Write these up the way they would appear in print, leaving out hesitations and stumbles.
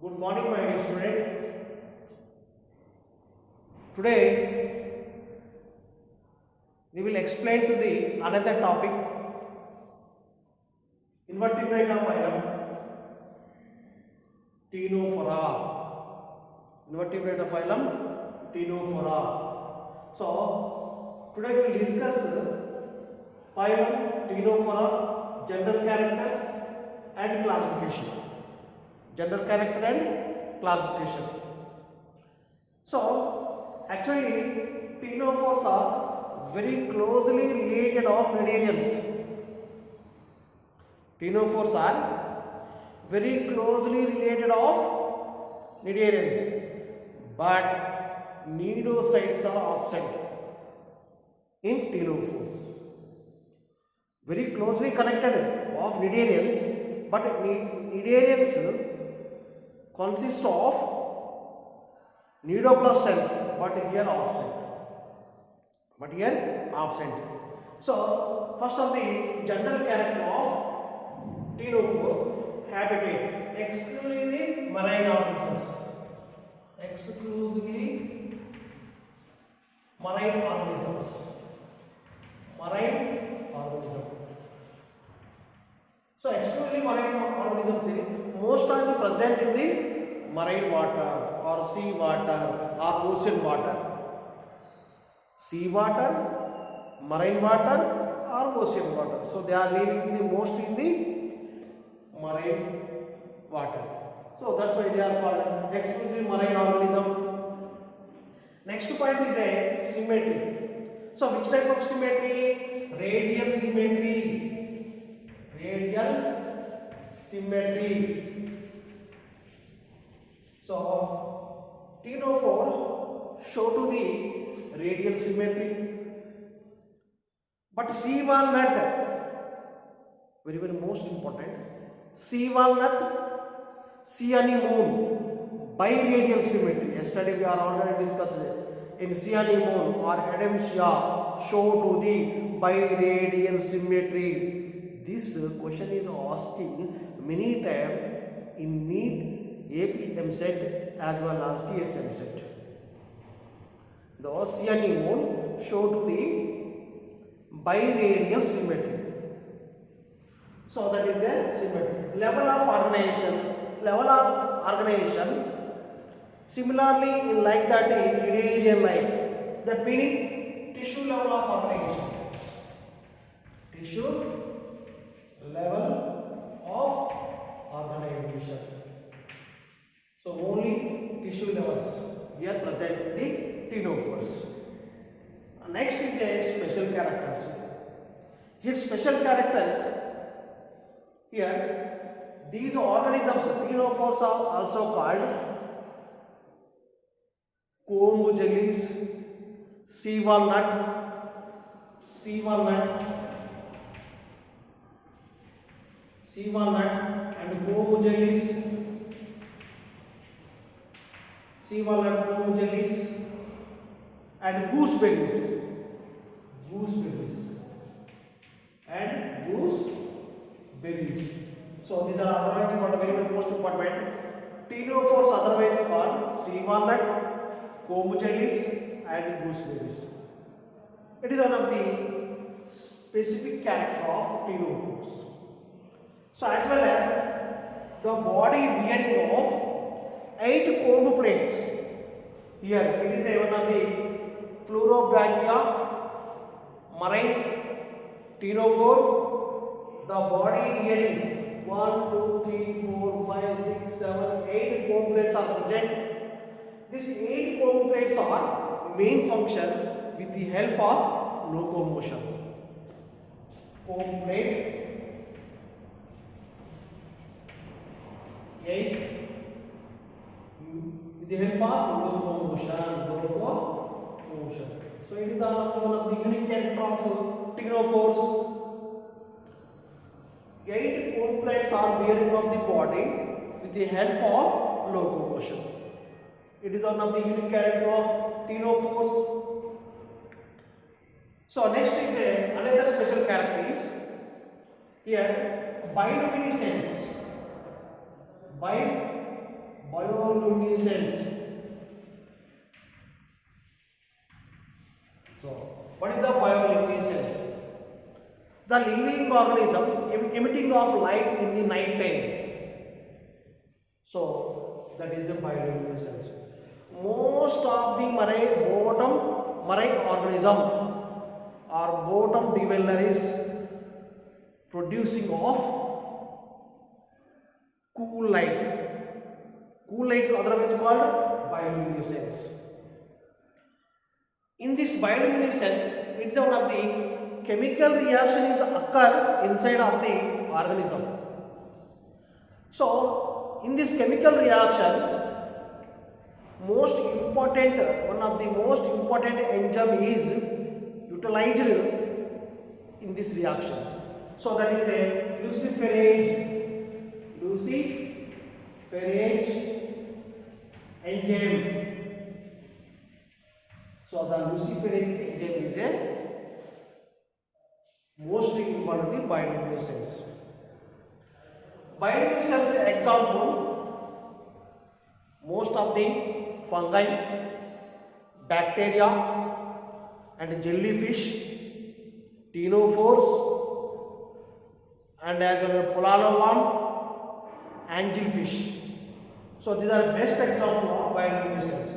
Good morning, my dear student. Today we will explain to the another topic, invertebrate of phylum Ctenophora. Invertebrate of phylum Ctenophora. So today we will discuss phylum Ctenophora, general characters and classification. General character and classification. So actually ctenophores are very closely related of cnidarians. Ctenophores are very closely related of cnidarians, but cnidocytes are absent in ctenophores. Very closely connected of cnidarians, but cnidarians consist of cnidoplast cells, but here absent. So first of the general character of ctenophores, habitat exclusively marine organisms. Exclusively marine organisms. Marine organism. So exclusively marine organisms most are present in the marine water or sea water or ocean water. Sea water, marine water or ocean water. So they are living mostly in the marine water. So that's why they are called exclusively marine organism. Next point is the symmetry. So which type of symmetry? Radial symmetry. Radial symmetry. So ctenophore show to the radial symmetry, but sea walnut, very most important, sea walnut, sea anemone, biradial symmetry. Yesterday we are already discussed in sea anemone or Adamsia show to the biradial symmetry. This question is asking many times in NEET, AP MSET as well as TS MSET. The sea anemone show to the biradial symmetry. So that is the symmetry. Level of organization. Similarly, like that in cnidarian like. That meaning tissue level of organization. Tissue level of organization. So only tissue levels here present in the ctenophores. Next is the special characters. Here special characters. Here these organisms, ctenophores are also called comb jellies, sea walnut, and comb jellies. Sea walnut, comb jellies, and gooseberries, and gooseberries. So these are otherwise important, very most important. Ctenophores otherwise called sea walnut, comb jellies, and gooseberries. It is one of the specific character of ctenophores. So as well as the body bearing of 8 comb plates. Here it is one of the Fluorobrachia marine ctenophore. The body bearing 1, 2, 3, 4, 5, 6, 7, 8 comb plates are present. These 8 comb plates are main function with the help of locomotion. Comb plate 8 with the help of locomotion. So it is one of the unique character of ctenophores. 8 comb plates are bearing of the body with the help of locomotion. It is one of the unique character of ctenophores. So next is another special character is here bioluminescence. Bioluminescence. So, what is the bioluminescence? The living organism emitting of light in the night time. So, that is the bioluminescence. Most of the marine organism or bottom dweller is producing of cool light. Cool light otherwise called bioluminescence. In this bioluminescence, it is one of the chemical reactions occur inside of the organism. So, in this chemical reaction, one of the most important enzyme is utilized in this reaction. So, that is a luciferase enzyme. So, the luciferase enzyme is a mostly important in bioluminescence. Bioluminescence example, most of the fungi, bacteria and jellyfish, ctenophores and as well as polarworm, angelfish. So these are best example of bioluminescence.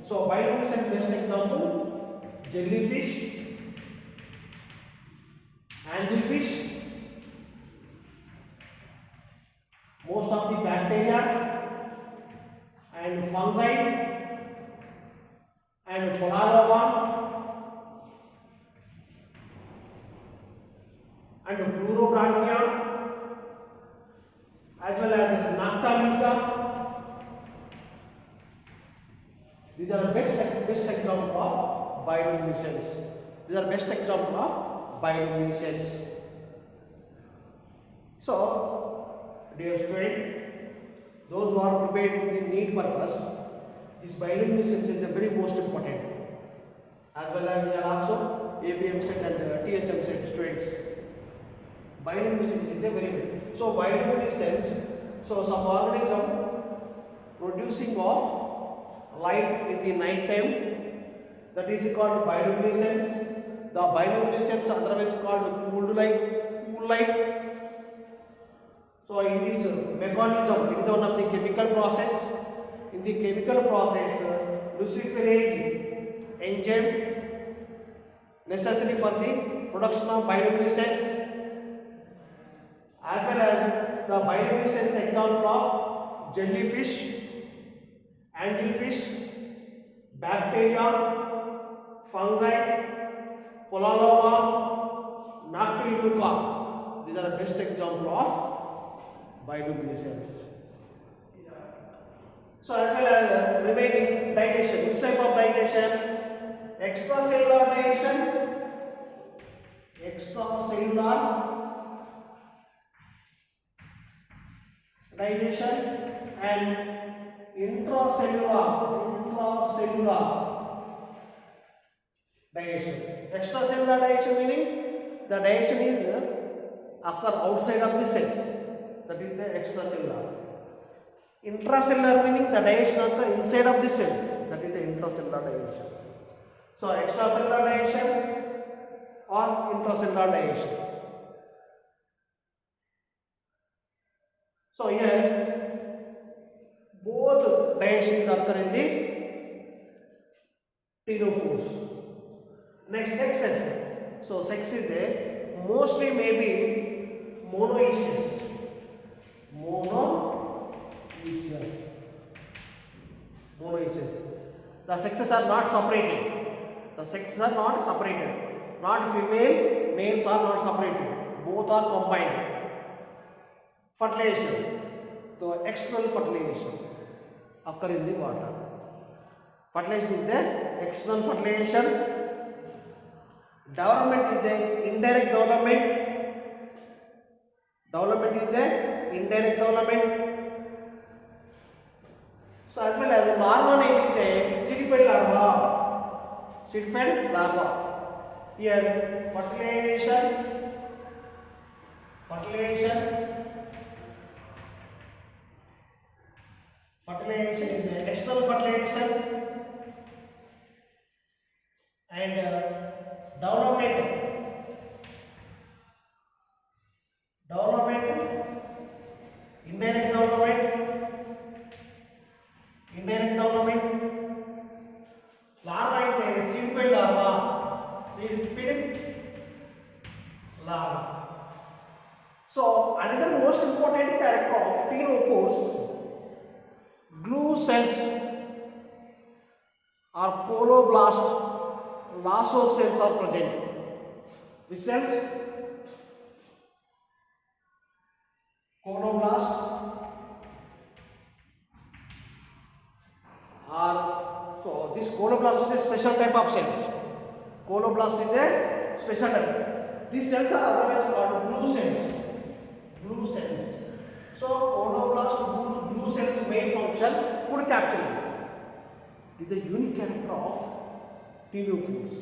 So bioluminescence best example, jellyfish, angelfish, most of the bacteria and fungi and polarworm and pleurobrancia as well as noctiluca. These are best example of bioluminescence. These are best example of bioluminescence. So, dear student, those who are prepared with the need purpose, this bioluminescence is the very most important. As well as also APM set and TSM set students. Bioluminescence is a very good. So bioluminescence, so some organism producing of light in the night time, that is called bioluminescence. The bioluminescence otherwise called cool light. So in this mechanism, it is one of the chemical process. In the chemical process, luciferase enzyme necessary for the production of bioluminescence, as well as the bioluminescence example of jellyfish, angelfish, bacteria, fungi, polarworm, noctiluca. These are the best example of bioluminescence. So as well as remaining digestion. Which type of digestion? Extracellular digestion, and intracellular digestion. Extracellular digestion meaning the digestion is occur outside of the cell. That is the extracellular. Intracellular meaning the digestion occur inside of the cell. That is the intracellular digestion. So extracellular digestion or intracellular digestion. So here both digestions occur in the ctenophores. Next, sexes. So sex is a mostly maybe monoecious. The sexes are not separated. Not female, males are not separated. Both are combined. Fertilization. So external fertilization occur in the water. Fertilization is the external fertilization. Development is the indirect development. So as well as larva name is a seed-fed larva. Here fertilization, Fertilization is the external fertilization and development, indirect development, larva is a seed larva. So another most important character of ctenophores, glue cells or coloblast lasso cells are present. Which cells? Coloblast are, so this coloblast is a special type of cells. Coloblast is a special type. These cells are otherwise called glue cells. Glue cells. So coloblast glue cells main function food capturing. It is a unique character of ctenophores.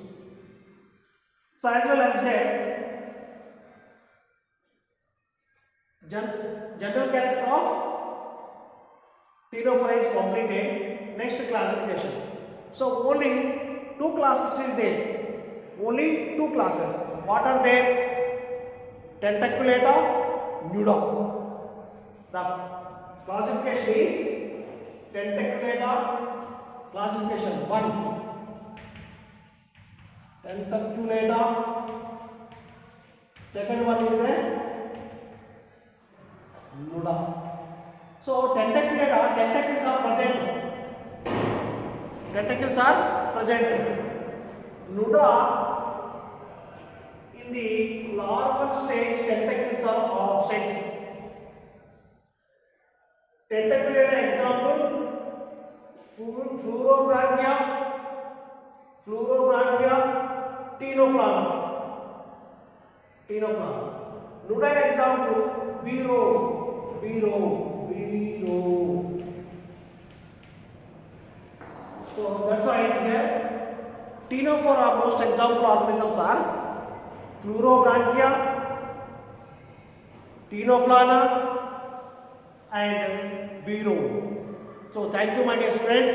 So as well as general character of ctenophore is completed. Next classification. So only two classes is there. Only two classes. What are there? Tentaculata, Nuda. The classification is Tentaculata classification 1. Tentaculata. Second one is a Nuda. So tentaculata, tentacles are present. Tentacles are present. Nuda, in the larval stage, tentacles are absent. Tentaculata example, Fluorobranchia, Ctenophrana. Nuda example, Vero. So that's why here ctenophore are most example organisms are Fluorobranchia, Ctenophrana and Vero. So thank you my dear friend.